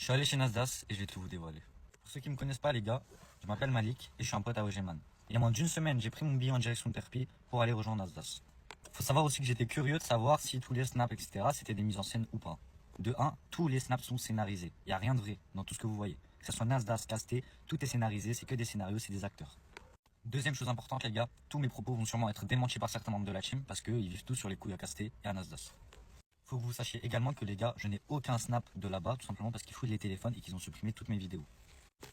suis allé chez Nasdaq et je vais tout vous dévoiler. Pour ceux qui me connaissent pas les gars, je m'appelle Malik et je suis un pote à Ogeman. Il y a moins d'une semaine, j'ai pris mon billet en direction de Terpi pour aller rejoindre Nasdaq. Faut savoir aussi que j'étais curieux de savoir si tous les snaps, etc. c'était des mises en scène ou pas. De 1, tous les snaps sont scénarisés. Il n'y a rien de vrai dans tout ce que vous voyez. Que ce soit Nasdaq, Casté, tout est scénarisé, c'est que des scénarios, c'est des acteurs. Deuxième chose importante les gars, tous mes propos vont sûrement être démentis par certains membres de la team parce qu'ils vivent tous sur les couilles à Casté et à Nasdaq. Faut que vous sachiez également que les gars, je n'ai aucun snap de là-bas, tout simplement parce qu'ils fouillent les téléphones et qu'ils ont supprimé toutes mes vidéos.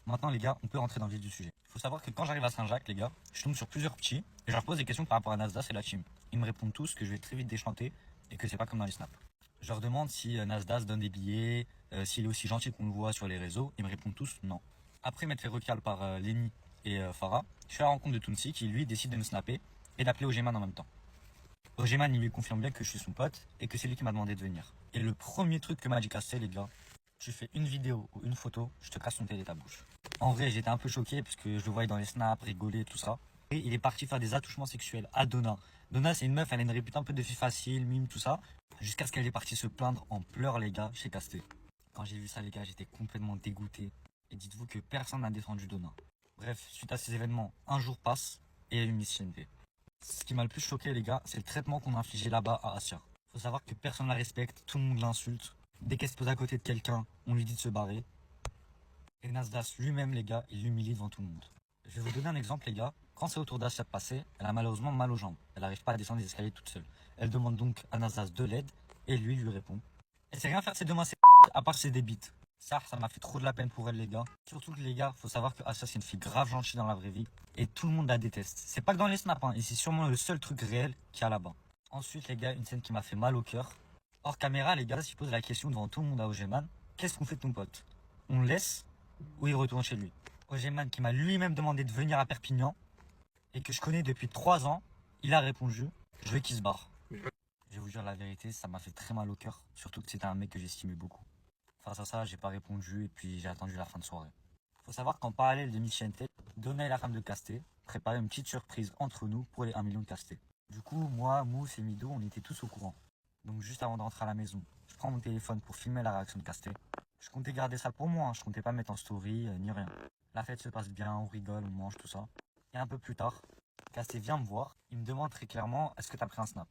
Maintenant les gars, on peut rentrer dans le vif du sujet. Faut savoir que quand j'arrive à Saint-Jacques les gars, je tombe sur plusieurs petits et je leur pose des questions par rapport à Nasdaq et la team. Ils me répondent tous que je vais très vite déchanter et que c'est pas comme dans les snaps. Je leur demande si Nasdaq donne des billets, s'il est aussi gentil qu'on le voit sur les réseaux, ils me répondent tous non. Après m'être fait recal par Lenny et Farah, je suis à la rencontre de Tounsi qui lui décide de me snapper et d'appeler Ogeman en même temps. Ogeman il lui confirme bien que je suis son pote et que c'est lui qui m'a demandé de venir. Et le premier truc que m'a dit Casté les gars, tu fais une vidéo ou une photo, je te casse ton télé ta bouche. En vrai j'étais un peu choqué parce que je le voyais dans les snaps, rigoler, tout ça. Et il est parti faire des attouchements sexuels à Donna. Donna c'est une meuf, elle a une réputation un peu de fille facile, mime, tout ça. Jusqu'à ce qu'elle est partie se plaindre en pleurs les gars chez Casté. Quand j'ai vu ça les gars, j'étais complètement dégoûté. Et dites-vous que personne n'a défendu Donna. Bref, suite à ces événements, un jour passe et il y a eu Miss Shenté. Ce qui m'a le plus choqué les gars, c'est le traitement qu'on a infligé là-bas à Asia. Faut savoir que personne ne la respecte, tout le monde l'insulte. Dès qu'elle se pose à côté de quelqu'un, on lui dit de se barrer. Et Nasdaq lui-même les gars, il l'humilie devant tout le monde. Je vais vous donner un exemple les gars. Quand c'est au tour d'Asia de passer, elle a malheureusement mal aux jambes. Elle n'arrive pas à descendre les escaliers toute seule. Elle demande donc à Nasdaq de l'aide et lui répond. Elle sait rien faire ses deux mains, à part ses débites. Ça m'a fait trop de la peine pour elle les gars. Surtout que les gars, faut savoir que Asia c'est une fille grave gentille dans la vraie vie. Et tout le monde la déteste. C'est pas que dans les snaps hein, et c'est sûrement le seul truc réel qu'il y a là-bas. Ensuite les gars, une scène qui m'a fait mal au cœur. Hors caméra les gars, je pose la question devant tout le monde à Ogeman. Qu'est-ce qu'on fait de ton pote? On le laisse ou il retourne chez lui? Ogeman qui m'a lui-même demandé de venir à Perpignan et que je connais depuis 3 ans, il a répondu, je veux qu'il se barre. Je vais vous dire la vérité, ça m'a fait très mal au cœur. Surtout que c'était un mec que j'estimais beaucoup. Face à ça, j'ai pas répondu et puis j'ai attendu la fin de soirée. Faut savoir qu'en parallèle de Michente, Donna et la femme de Casté préparaient une petite surprise entre nous pour les 1 million de Casté. Du coup, moi, Mousse et Mido, on était tous au courant. Donc juste avant de rentrer à la maison, je prends mon téléphone pour filmer la réaction de Casté. Je comptais garder ça pour moi, hein. Je comptais pas mettre en story ni rien. La fête se passe bien, on rigole, on mange, tout ça. Et un peu plus tard, Casté vient me voir, il me demande très clairement, est-ce que t'as pris un snap?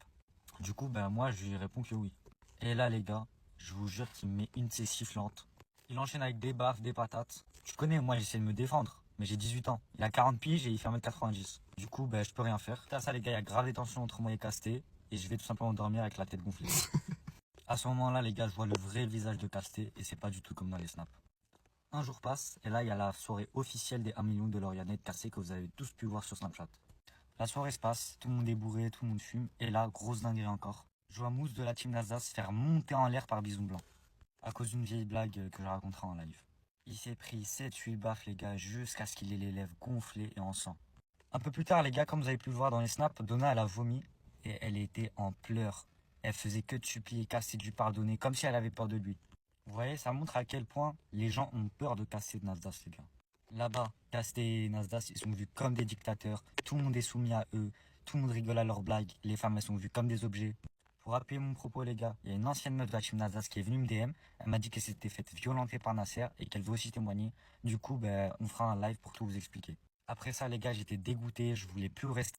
Du coup, moi je lui réponds que oui. Et là les gars, je vous jure qu'il me met une de ses sifflantes. Il enchaîne avec des baffes, des patates. Tu connais, moi j'essaie de me défendre, mais j'ai 18 ans. Il a 40 piges et il fait 1m90. Du coup, je peux rien faire. À ça les gars, il y a grave des tensions entre moi et Casté. Et je vais tout simplement dormir avec la tête gonflée. À ce moment-là les gars, je vois le vrai visage de Casté et c'est pas du tout comme dans les snaps. Un jour passe et là il y a la soirée officielle des 1 million de Lauriane et de Casté que vous avez tous pu voir sur Snapchat. La soirée se passe, tout le monde est bourré, tout le monde fume, et là, grosse dinguerie encore. Je vois Mousse de la team Nasdaq se faire monter en l'air par Bison Blanc. À cause d'une vieille blague que je raconterai en live. Il s'est pris 7-8 baffes les gars, jusqu'à ce qu'il ait les lèvres gonflées et en sang. Un peu plus tard les gars, comme vous avez pu le voir dans les snaps, Donna elle a vomi, et elle était en pleurs. Elle faisait que de supplier Casté de lui pardonner, comme si elle avait peur de lui. Vous voyez, ça montre à quel point les gens ont peur de Casté de Nasdaq les gars. Là-bas, Casté et Nasdaq, ils sont vus comme des dictateurs. Tout le monde est soumis à eux. Tout le monde rigole à leurs blagues. Les femmes, elles sont vues comme des objets. Pour appuyer mon propos, les gars, il y a une ancienne meuf de la team Nasdaq qui est venue me DM. Elle m'a dit qu'elle s'était faite violenter par Nasser et qu'elle veut aussi témoigner. Du coup, on fera un live pour tout vous expliquer. Après ça, les gars, j'étais dégoûté. Je voulais plus rester.